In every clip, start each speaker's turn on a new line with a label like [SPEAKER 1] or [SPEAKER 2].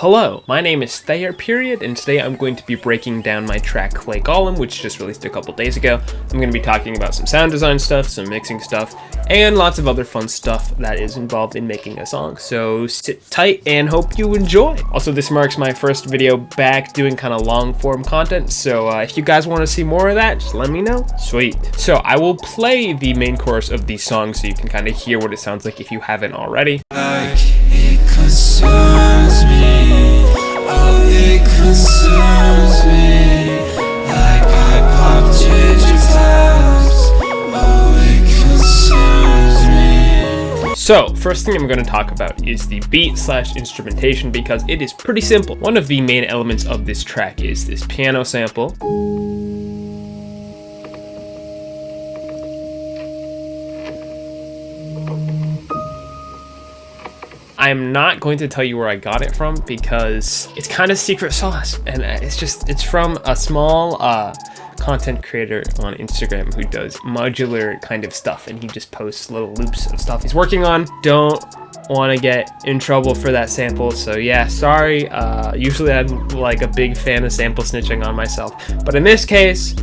[SPEAKER 1] Hello, my name is Thayer, and today I'm going to be breaking down my track Clay Golem, which just released a couple days ago. I'm going to be talking about some sound design stuff, some mixing stuff, and lots of other fun stuff that is involved in making a song. So sit tight and hope you enjoy. Also, this marks my first video back doing kind of long form content, so if you guys want to see more of that, just let me know. Sweet. So I will play the main chorus of these songs so you can kind of hear what it sounds like if you haven't already.
[SPEAKER 2] It concerns me. Oh, it concerns me. Like I pop ginger taps. Oh, it concerns me.
[SPEAKER 1] So, first thing I'm going to talk about is the beat/instrumentation because it is pretty simple. One of the main elements of this track is this piano sample. I'm not going to tell you where I got it from because it's kind of secret sauce, and it's from a small content creator on Instagram who does modular kind of stuff, and he just posts little loops of stuff he's working on. Don't want to get in trouble for that sample, so yeah, sorry. Usually I'm like a big fan of sample snitching on myself, but in this case,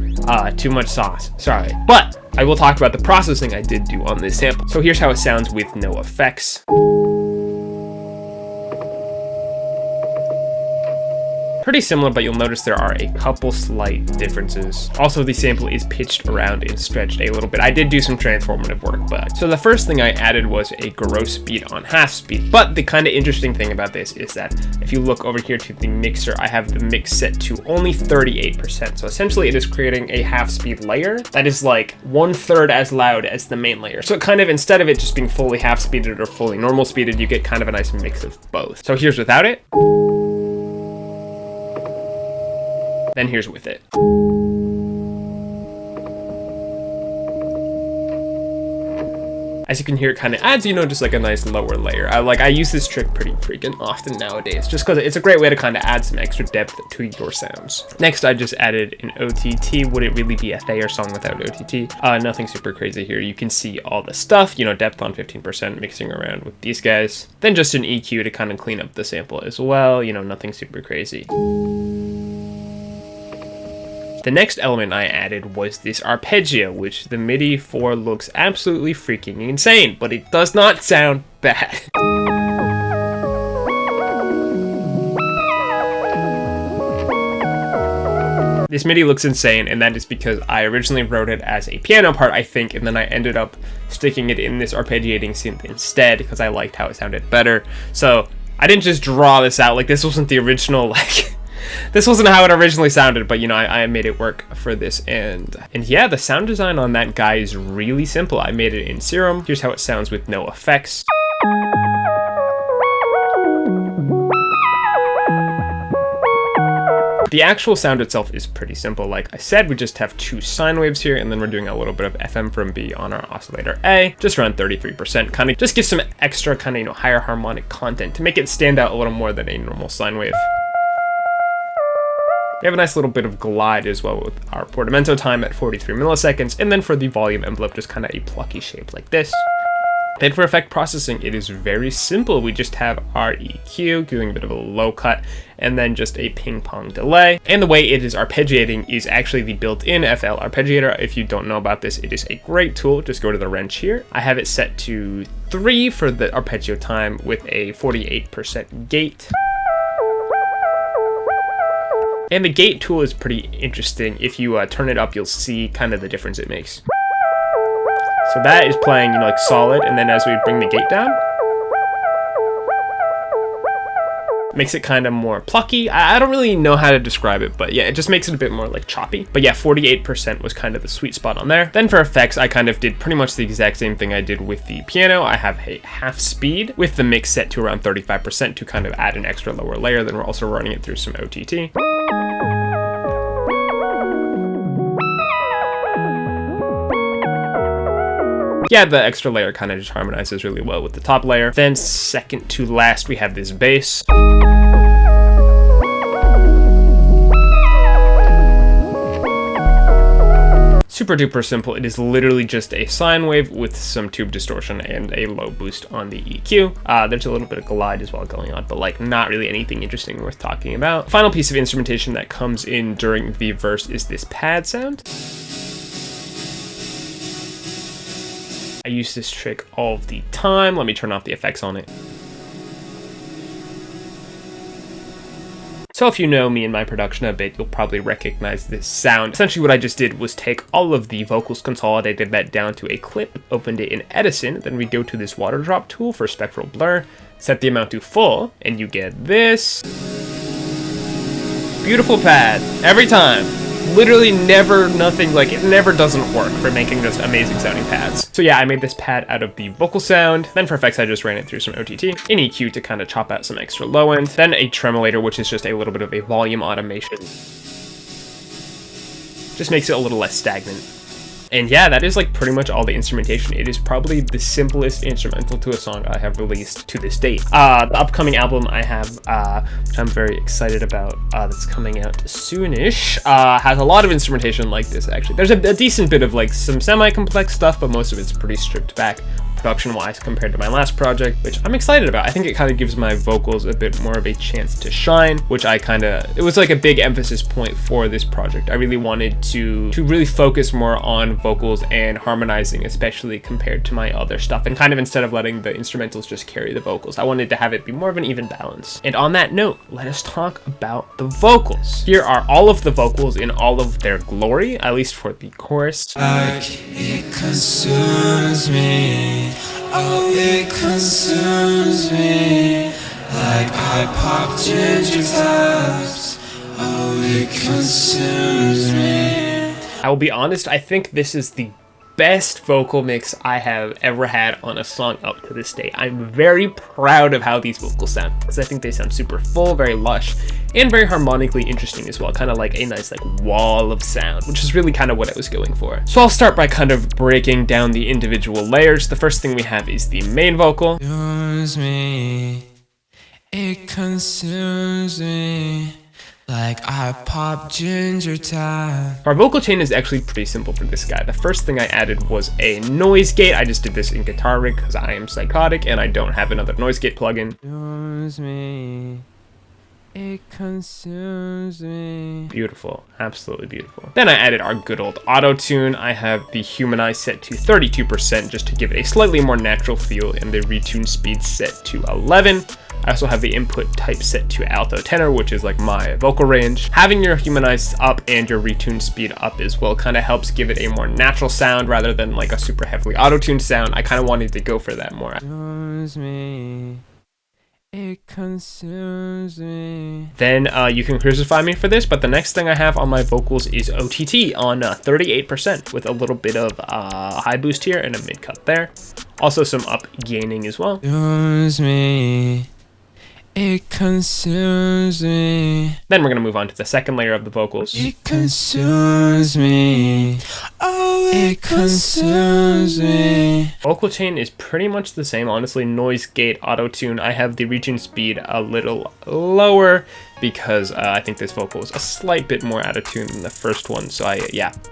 [SPEAKER 1] too much sauce, sorry. But I will talk about the processing I did do on this sample. So here's how it sounds with no effects. Pretty similar, but you'll notice there are a couple slight differences. Also, the sample is pitched around and stretched a little bit. I did do some transformative work, but so the first thing I added was a gross beat on half speed. But the kind of interesting thing about this is that if you look over here to the mixer, I have the mix set to only 38%. So essentially it is creating a half speed layer that is like 1/3 as loud as the main layer. So it kind of, instead of it just being fully half speeded or fully normal speeded, you get kind of a nice mix of both. So here's without it. Then here's with it. As you can hear, it kind of adds, just like a nice lower layer. I use this trick pretty freaking often nowadays, just because it's a great way to kind of add some extra depth to your sounds. Next, I just added an OTT. Would it really be a Thayer song without OTT? Nothing super crazy here. You can see all the stuff, depth on 15%, mixing around with these guys. Then just an EQ to kind of clean up the sample as well. Nothing super crazy. The next element I added was this arpeggio, which the MIDI for looks absolutely freaking insane, but it does not sound bad. This MIDI looks insane, and that is because I originally wrote it as a piano part, I think, and then I ended up sticking it in this arpeggiating synth instead because I liked how it sounded better. So I didn't just draw this out, this wasn't the original, this wasn't how it originally sounded, but I made it work for this, and yeah, the sound design on that guy is really simple. I made it in Serum. Here's how it sounds with no effects. The actual sound itself is pretty simple. Like I said, we just have two sine waves here, and then we're doing a little bit of FM from B on our oscillator A, just around 33%, kind of just give some extra kind of, higher harmonic content to make it stand out a little more than a normal sine wave. We have a nice little bit of glide as well with our portamento time at 43 milliseconds, and then for the volume envelope, just kind of a plucky shape like this. Then for effect processing, it is very simple. We just have our EQ, doing a bit of a low cut, and then just a ping pong delay. And the way it is arpeggiating is actually the built-in FL arpeggiator. If you don't know about this, it is a great tool. Just go to the wrench here. I have it set to 3 for the arpeggio time with a 48% gate. And the gate tool is pretty interesting. If you turn it up, you'll see kind of the difference it makes. So that is playing, solid, and then as we bring the gate down, makes it kind of more plucky. I don't really know how to describe it, but yeah, it just makes it a bit more choppy. But yeah, 48% was kind of the sweet spot on there. Then for effects, I kind of did pretty much the exact same thing I did with the piano. I have a half speed with the mix set to around 35% to kind of add an extra lower layer. Then we're also running it through some OTT. Yeah, the extra layer kind of just harmonizes really well with the top layer. Then second to last, we have this bass. super duper simple. It is literally just a sine wave with some tube distortion and a low boost on the EQ. There's a little bit of glide as well going on, but like not really anything interesting worth talking about. Final piece of instrumentation that comes in during the verse is this pad sound. I use this trick all the time. Let me turn off the effects on it. So if you know me and my production a bit, you'll probably recognize this sound. Essentially what I just did was take all of the vocals, consolidated that down to a clip, opened it in Edison, then we go to this water drop tool for spectral blur, set the amount to full, and you get this beautiful pad every time. Literally never, nothing, like it never doesn't work for making just amazing sounding pads. So yeah, I made this pad out of the vocal sound. Then for effects, I just ran it through some OTT, in EQ to kind of chop out some extra low end, then a tremolator, which is just a little bit of a volume automation. Just makes it a little less stagnant. And yeah, that is like pretty much all the instrumentation. It is probably the simplest instrumental to a song I have released to this date. The upcoming album I have, which I'm very excited about, that's coming out soonish, has a lot of instrumentation like this actually. There's a decent bit of like some semi-complex stuff, but most of it's pretty stripped back production-wise compared to my last project, which I'm excited about. I think it kind of gives my vocals a bit more of a chance to shine, which it was like a big emphasis point for this project. I really wanted to really focus more on vocals and harmonizing, especially compared to my other stuff, and kind of instead of letting the instrumentals just carry the vocals, I wanted to have it be more of an even balance. And on that note, let us talk about the vocals. Here are all of the vocals in all of their glory, at least for the chorus.
[SPEAKER 2] Like it consumes me. Oh, it consumes me. Like I pop ginger taps. Oh, it consumes me.
[SPEAKER 1] I will be honest, I think this is the best vocal mix I have ever had on a song up to this day. I'm very proud of how these vocals sound, because I think they sound super full, very lush, and very harmonically interesting as well. Kind of like a nice like wall of sound, which is really kind of what I was going for. So I'll start by kind of breaking down the individual layers. The first thing we have is the main vocal.
[SPEAKER 2] Consumes me. It consumes me. Like I pop ginger tap.
[SPEAKER 1] Our vocal chain is actually pretty simple for this guy. The first thing I added was a noise gate. I just did this in Guitar Rig because I am psychotic and I don't have another noise gate plugin.
[SPEAKER 2] Consumes me. It consumes me.
[SPEAKER 1] Beautiful, absolutely beautiful. Then I added our good old auto tune. I have the humanize set to 32% just to give it a slightly more natural feel, and the retune speed set to 11. I also have the input type set to alto tenor, which is like my vocal range. Having your humanize up and your retune speed up as well kind of helps give it a more natural sound rather than like a super heavily auto-tuned sound. I kind of wanted to go for that more.
[SPEAKER 2] Consumes me. It consumes me.
[SPEAKER 1] Then you can crucify me for this, but the next thing I have on my vocals is OTT on 38% with a little bit of high boost here and a mid cut there. Also some up gaining as well.
[SPEAKER 2] Consumes me. It consumes me.
[SPEAKER 1] Then we're going to move on to the second layer of the vocals.
[SPEAKER 2] It consumes me. Oh, it consumes me.
[SPEAKER 1] Vocal chain is pretty much the same, honestly. Noise gate, auto tune. I have the retune speed a little lower because I think this vocal is a slight bit more out of tune than the first one. So I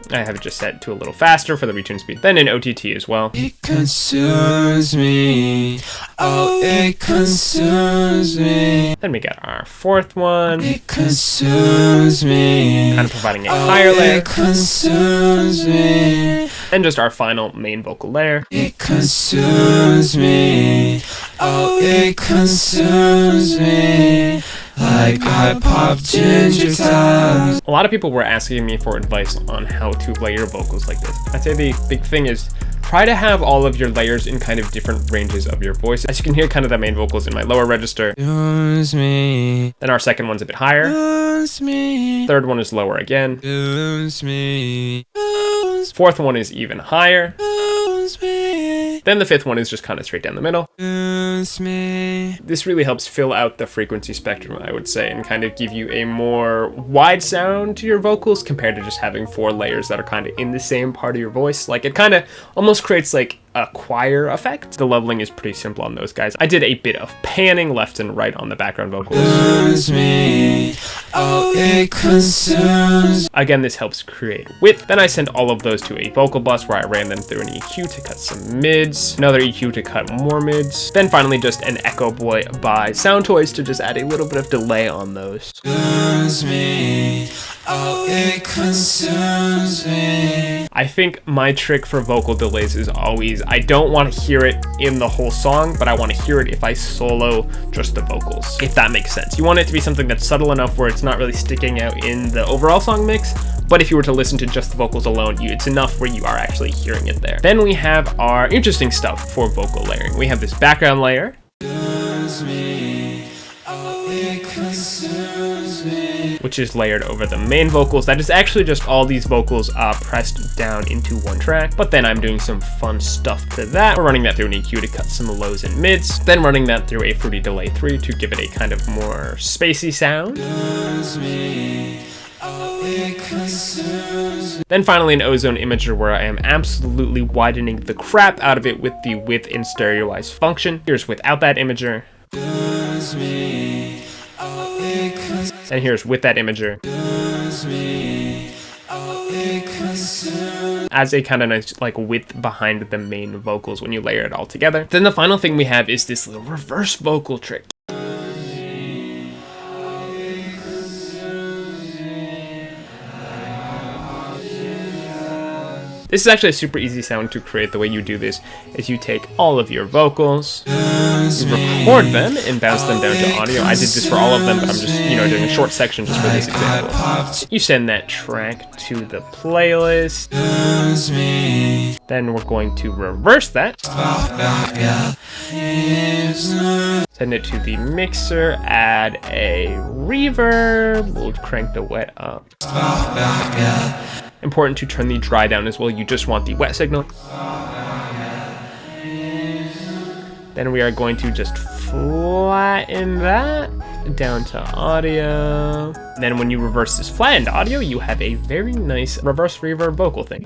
[SPEAKER 1] have it just set to a little faster for the retune speed. Then in OTT as well.
[SPEAKER 2] It consumes me. Oh, it consumes me.
[SPEAKER 1] Then we got our fourth one.
[SPEAKER 2] It consumes me.
[SPEAKER 1] Kind of providing a higher layer.
[SPEAKER 2] It consumes me.
[SPEAKER 1] And just our final main vocal layer.
[SPEAKER 2] It consumes me. Oh, it consumes me. Like I pop ginger taps.
[SPEAKER 1] A lot of people were asking me for advice on how to layer vocals like this. I'd say the big thing is try to have all of your layers in kind of different ranges of your voice. As you can hear, kind of the main vocals in my lower register.
[SPEAKER 2] Consumes me.
[SPEAKER 1] Then our second one's a bit higher.
[SPEAKER 2] Consumes me.
[SPEAKER 1] Third one is lower again.
[SPEAKER 2] Consumes me.
[SPEAKER 1] Fourth one is even higher.
[SPEAKER 2] Consumes me.
[SPEAKER 1] Then the fifth one is just kind of straight down the middle.
[SPEAKER 2] Consumes me.
[SPEAKER 1] This really helps fill out the frequency spectrum, I would say, and kind of give you a more wide sound to your vocals compared to just having 4 layers that are kind of in the same part of your voice. Like it kind of almost creates like a choir effect. The leveling is pretty simple on those guys. I did a bit of panning left and right on the background vocals.
[SPEAKER 2] Consumes me. Oh, Oh, it consumes.
[SPEAKER 1] Again, this helps create width. Then I send all of those to a vocal bus where I ran them through an EQ to cut some mids, another EQ to cut more mids, then finally just an Echo Boy by Sound Toys to just add a little bit of delay on those.
[SPEAKER 2] Consumes me. Oh, it consumes me.
[SPEAKER 1] I think my trick for vocal delays is always, I don't want to hear it in the whole song, but I want to hear it if I solo just the vocals, if that makes sense. You want it to be something that's subtle enough where it's not really sticking out in the overall song mix, but if you were to listen to just the vocals alone, it's enough where you are actually hearing it there. Then we have our interesting stuff for vocal layering. We have this background layer, which is layered over the main vocals. That is actually just all these vocals pressed down into one track, but then I'm doing some fun stuff to that. We're running that through an EQ to cut some lows and mids, then running that through a Fruity Delay 3 to give it a kind of more spacey sound. Then finally an ozone imager where I am absolutely widening the crap out of it with the width and stereoize function. Here's without that imager. And here's with that imager. Adds a kind of nice like width behind the main vocals when you layer it all together. Then the final thing we have is this little reverse vocal trick. This is actually a super easy sound to create. The way you do this is you take all of your vocals, you record them and bounce them down to audio. I did this for all of them, but I'm just, doing a short section just for this example. You send that track to the playlist. Then we're going to reverse that. Send it to the mixer, add a reverb. We'll crank the wet up. Important to turn the dry down as well. You just want the wet signal. Then we are going to just flatten that down to audio. Then when you reverse this flattened audio, you have a very nice reverse reverb vocal thing.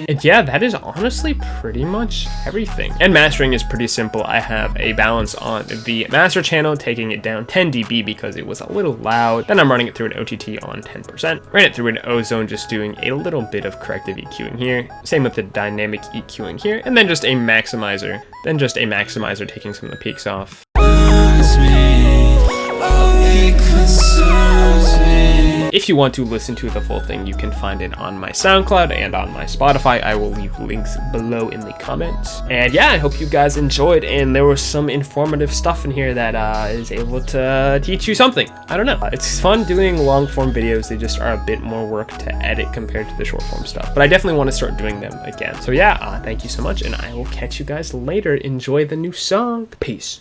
[SPEAKER 1] And yeah, that is honestly pretty much everything. And mastering is pretty simple. I have a balance on the master channel, taking it down 10 dB because it was a little loud. Then I'm running it through an OTT on 10%. Ran it through an ozone, just doing a little bit of corrective EQing here. Same with the dynamic EQing here. And then just a maximizer. Taking some of the peaks off. If you want to listen to the full thing, you can find it on my SoundCloud and on my Spotify. I will leave links below in the comments. And yeah, I hope you guys enjoyed, and there was some informative stuff in here that is able to teach you something. I don't know. It's fun doing long form videos. They just are a bit more work to edit compared to the short form stuff, but I definitely want to start doing them again. So yeah, thank you so much, and I will catch you guys later. Enjoy the new song. Peace.